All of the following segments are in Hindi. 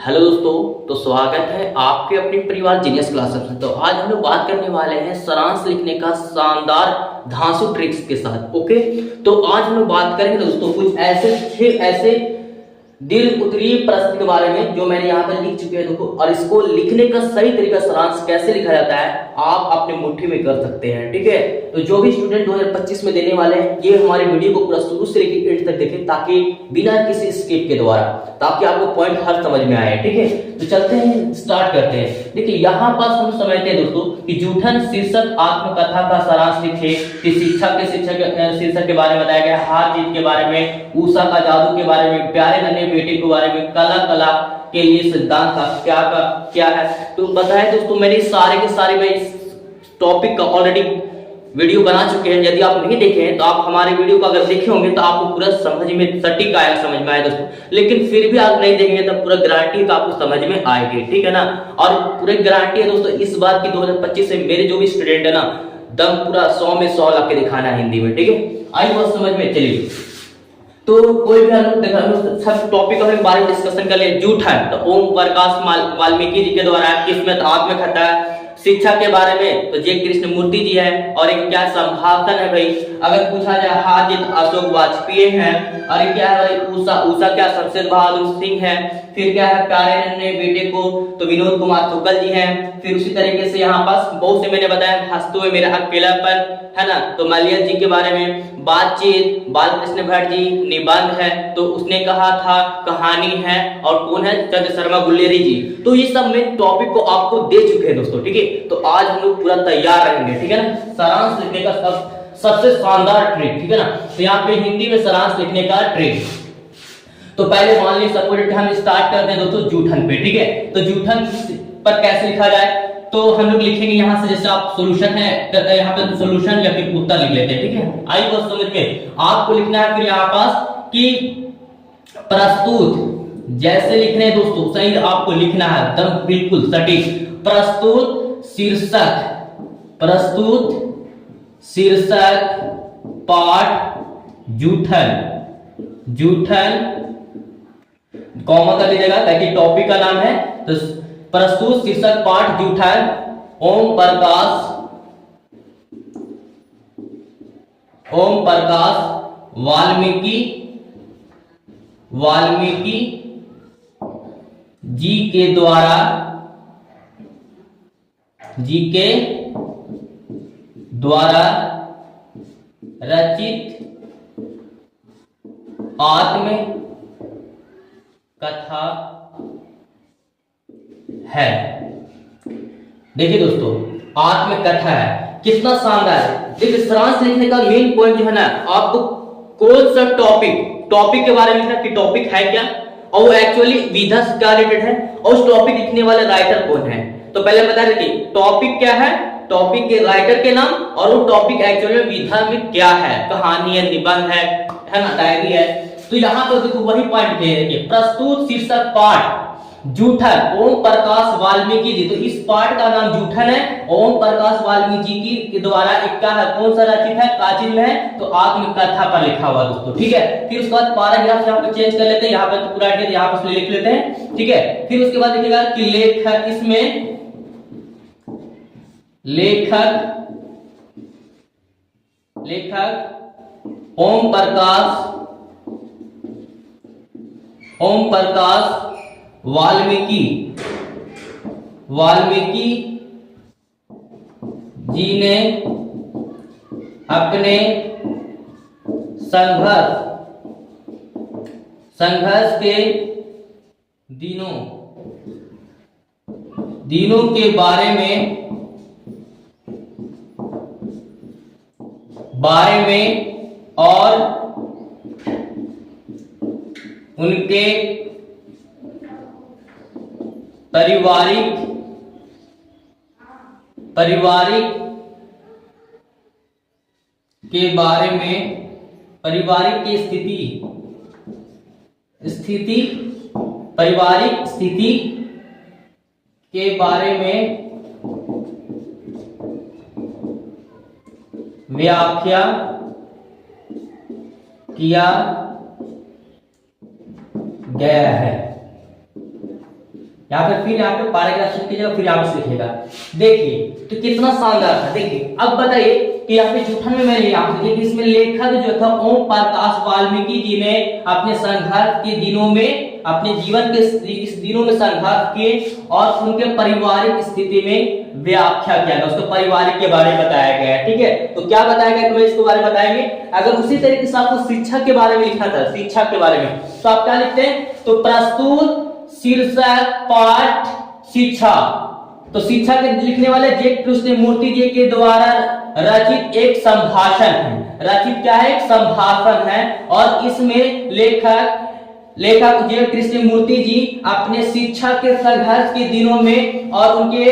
हेलो दोस्तों, तो स्वागत है आपके अपने परिवार जीनियस क्लासेस में। तो आज हम लोग बात करने वाले हैं सारांश लिखने का शानदार धांसू ट्रिक्स के साथ। ओके, तो आज हम लोग बात करेंगे दोस्तों कुछ ऐसे 6 ऐसे दिल उत्तरीय प्रश्न के बारे में जो मैंने यहाँ पर लिख चुके हैं। देखो, और इसको लिखने का सही तरीका सारांश कैसे लिखा जाता है आप अपने मुट्ठी में कर सकते हैं। ठीक है, तो जो भी स्टूडेंट 2025 में देने वाले हैं ये हमारी वीडियो को पूरा शुरू से लेकर एंड तक देखें, ताकि बिना किसी स्किप के द्वारा, ताकि आपको पॉइंट हर समझ में आए। ठीक है, तो चलते हैं, स्टार्ट करते हैं। देखिए, यहाँ पर हम समझते हैं दोस्तों कि जूठन शीर्षक आत्मकथा का सारांश लिखे कि शिक्षक शीर्षक के बारे में बताया गया, हार जीत के बारे में, उषा का जादू के बारे में, प्यारे नन्हे बेटे के बारे में, कला के लिए सिद्धांत का क्या है। तो बताया दोस्तों, मैंने सारे के सारे मैं इस टॉपिक का ऑलरेडी वीडियो बना चुके हैं। यदि आप नहीं देखे हैं तो आप हमारे वीडियो को अगर देखे होंगे तो आपको पूरा समझ में सटीक आया, समझ में आया दोस्तों। लेकिन फिर भी आप नहीं देखेंगे तो पूरा गारंटी का आपको समझ में आएगी। ठीक है ना, और पूरी गारंटी है दोस्तों इस बात की 2025 से मेरे जो भी स्टूडेंट है ना, दम पूरा 100 में 100 ला के दिखाना है हिंदी में। ठीक है, आई बात समझ में। चलिए, तो कोई भी हम सब टॉपिक के बारे में डिस्कशन कर ले। जूठन, तो ओम प्रकाश वाल्मीकि जी के द्वारा किस्मत आत्मकथा। शिक्षा के बारे में तो जे कृष्ण मूर्ति जी है, और एक क्या संभाषण है भाई, अगर पूछा जाए हाजित अशोक वाजपेयी है, और क्या है भाई उषा क्या शमशेर बहादुर सिंह है। फिर क्या है प्यारे नन्हे बेटे को तो विनोद कुमार तुगल जी हैं। फिर उसी तरीके से यहाँ पास बहुत से मैंने बताया, हंसते हुए मेरा अकेलापन है ना, तो मलिया जी के बारे में बातचीत, बालकृष्ण भट्ट जी निबंध है, तो उसने कहा था कहानी है, और कौन है चंद्र शर्मा गुलेरी जी। तो ये सब मैं टॉपिक को आपको दे चुके हैं दोस्तों। ठीक है, तो आज हम लोग पूरा तैयार रहेंगे। ठीक है ना, सारांश लिखने का सबसे शानदार ट्रिक। ठीक है ना, तो यहाँ पे हिंदी में सारांश लिखने का ट्रिक। तो पहले मान लीजिए सपोज हम स्टार्ट करते हैं दोस्तों जूठन पे। ठीक है, तो जूठन पर कैसे लिखा जाए, तो हम लोग लिखेंगे यहाँ से, जैसे आप सॉल्यूशन है यहाँ पे सॉल्यूशन या फिर उत्तर लिख लेते हैं। ठीक है, आई बात समझ में। आपको लिखना है फिर यहाँ पास कि प्रस्तुत, जैसे लिखने हैं दोस्तों सही आपको लिखना है एकदम बिल्कुल सटीक। प्रस्तुत शीर्षक पाठ जूठन कॉमा कर लीजिएगा ताकि टॉपिक का नाम है। तो प्रस्तुत शीर्षक पाठ जूठन ओम प्रकाश वाल्मीकि जी के द्वारा रचित आत्म कथा है। देखिए दोस्तों, आत्मकथा है, कितना शानदार है। देखिए, सारांश लिखने का मेन पॉइंट जो है ना, आपको कौन सा टॉपिक के बारे में लिखना कि टॉपिक है क्या, और वो एक्चुअली विधा से क्या रिलेटेड है, और उस टॉपिक लिखने वाले राइटर कौन है। तो पहले बता रहे कि टॉपिक क्या है, टॉपिक के राइटर के नाम, और वो टॉपिक एक्चुअली में विधा में क्या है, कहानी है, निबंध है ना, डायरी है। तो यहाँ पर देखो वही पॉइंट है, प्रस्तुत शीर्षक पाठ जूठन ओम प्रकाश वाल्मीकि जी। तो इस पाठ का नाम जूठन है, ओम प्रकाश वाल्मीकि जी के द्वारा एक क्या है, कौन सा रचित है, काचिल में है, तो आत्मकथा पर लिखा हुआ दोस्तों। ठीक है, फिर उसके बाद पैराग्राफ यहाँ पे चेंज कर लेते हैं, यहाँ पे तो पूरा यहाँ पर लिख लेते हैं। ठीक है, फिर उसके बाद देखिएगा कि लेखक, इसमें लेखक ओम प्रकाश वाल्मीकि जी ने अपने संघर्ष के दिनों के बारे में और उनके पारिवारिक के बारे में, पारिवारिक की पारिवारिक स्थिति के बारे में व्याख्या किया गया है। फिर यहाँ पे पैराग्राफ लिखिएगा, फिर यहाँ पे लिखिएगा। देखिए तो कितना शानदार था। देखिए अब बताइए कि यहाँ पे जूठन में मैंने यहाँ पे देखिए इसमें लेखक जो था ओम प्रकाश वाल्मीकि जी ने अपने संघर्ष के दिनों में, अपने जीवन के इस दिनों में संघर्ष किए और उनके पारिवारिक स्थिति में व्याख्या किया गया, उसके पारिवारिक के बारे में बताया गया है। ठीक है, तो क्या बताया गया तुम्हें इसके बारे में बताएंगे। अगर उसी तरीके से आपको शिक्षा के बारे में लिखना था, शिक्षा के बारे में, तो आप क्या लिखते हैं, तो प्रस्तुत शीर्षक पाठ शिक्षा। तो शिक्षा के लिखने वाले जे कृष्णमूर्ति जी के द्वारा रचित एक संभाषण है। रचित क्या है, एक संभाषण है। और इसमें लेखक जे कृष्णमूर्ति जी अपने शिक्षा के संघर्ष के दिनों में और उनके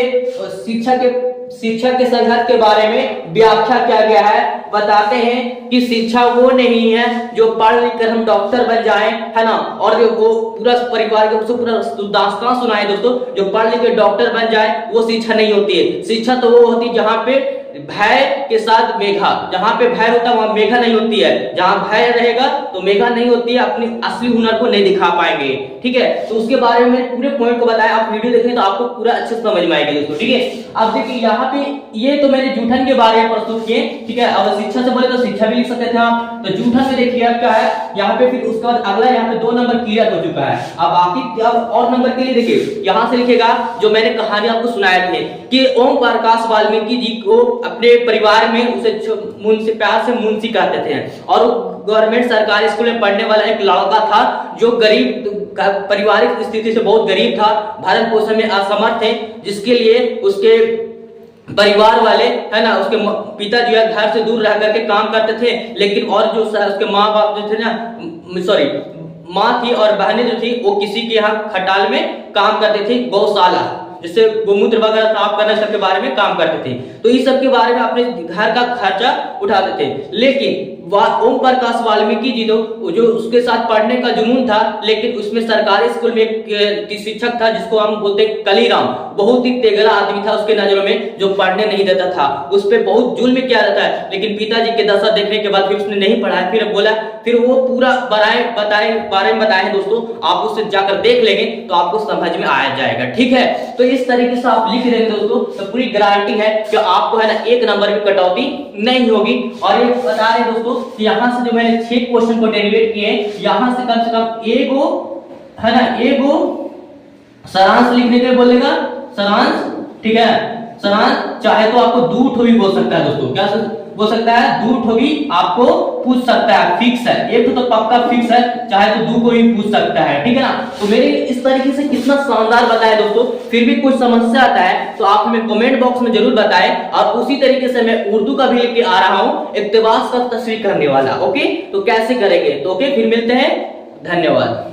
शिक्षा के संघर्ष के बारे में व्याख्या किया गया है। बताते हैं कि शिक्षा वो नहीं है जो पढ़ लिख कर हम डॉक्टर बन जाएं, है ना, और वो पूरा परिवार को पूरा दास्तान सुनाए दोस्तों, जो पढ़ लिख कर डॉक्टर बन जाए, वो शिक्षा नहीं होती है। शिक्षा तो वो होती है जहाँ पे भय के साथ मेघा, जहां पे भय होता है वहां मेघा नहीं होती है। जहां भय रहेगा तो मेघा नहीं होती है, अपने असली हुनर को नहीं दिखा पाएंगे। ठीक है, तो उसके बारे में पूरे पॉइंट को बताया। आप वीडियो देखेंगे तो आपको पूरा अच्छे से समझ में आएगा दोस्तों। ठीक है, अब देखिए यहाँ पे ये तो मैंने जूठन के बारे में प्रस्तुत किए। ठीक है, अब शिक्षा से बोले तो शिक्षा भी लिख सकते थे आप। तो जूठन में देखिए अब क्या है यहाँ पे, फिर उसके बाद अगला यहाँ पे 2 नंबर क्लियर हो चुका है। अब बाकी अब और नंबर के लिए देखिए यहाँ से लिखेगा जो मैंने कहानी आपको सुनाए थे कि ओम प्रकाश वाल्मीकि जी को अपने परिवार में उसे मुंशी, प्यार से मुंशी कहते थे, और गवर्नमेंट सरकारी स्कूल में पढ़ने वाला एक लड़का था जो गरीब पारिवारिक स्थिति से बहुत गरीब था, भरण पोषण में असमर्थ थे, जिसके लिए उसके परिवार वाले, है ना, उसके पिता जो है घर से दूर रह करके काम करते थे। लेकिन और जो उसके माँ बाप जो थे ना, सॉरी माँ थी और बहनें जो थी वो किसी के यहाँ खटाल में काम करती थी, गौशाला जिससे गोमूत्र वगैरह साफ करना, सबके बारे में काम करते थे। तो इस सब के बारे में अपने घर का खर्चा उठाते थे। लेकिन ओम प्रकाश वाल्मीकि जी जो उसके साथ पढ़ने का जुनून था, लेकिन उसमें सरकारी स्कूल में एक शिक्षक था जिसको हम बोलते कलीराम, बहुत ही तेगला आदमी था उसके नजरों में, जो पढ़ने नहीं देता था, उस पर बहुत जुल्म किया जाता है। लेकिन पिताजी के दशा देखने के बाद फिर उसने नहीं पढ़ाया, फिर बोला, फिर वो पूरा बारे में बताए दोस्तों, आप उससे जाकर देख लेंगे तो आपको समझ में आ जाएगा। ठीक है, तो इस तरीके से आप लिख देंगे दोस्तों तो पूरी गारंटी है कि आपको, है ना, 1 नंबर की कटौती नहीं होगी। और ये बता रहे दोस्तों कि यहाँ से जो मैंने 6 क्वेश्चन को डेरिवेट किए, यहाँ से कम एगो, है ना, एगो सारांश लिखने के लिए बोलेगा, सारांश। ठीक है, सारांश चाहे तो आपको 2 ठो भी बोल सकता है दोस्तों, क्या बोल सकता है, 2 ठो भी आपको पूछ सकता है, फिक्स है, 1 तो पक्का फिक्स है, चाहे तो 2 को भी पूछ सकता है। ठीक है ना, तो मेरे इस तरीके से कितना शानदार बताया दोस्तों। फिर भी कुछ समस्या आता है तो आप हमें कमेंट बॉक्स में जरूर बताएं, और उसी तरीके से मैं उर्दू का भी लेके आ रहा हूं, इक्तिबास का तस्वीर करने वाला। ओके, तो कैसे करेंगे, तो ओके, फिर मिलते हैं, धन्यवाद।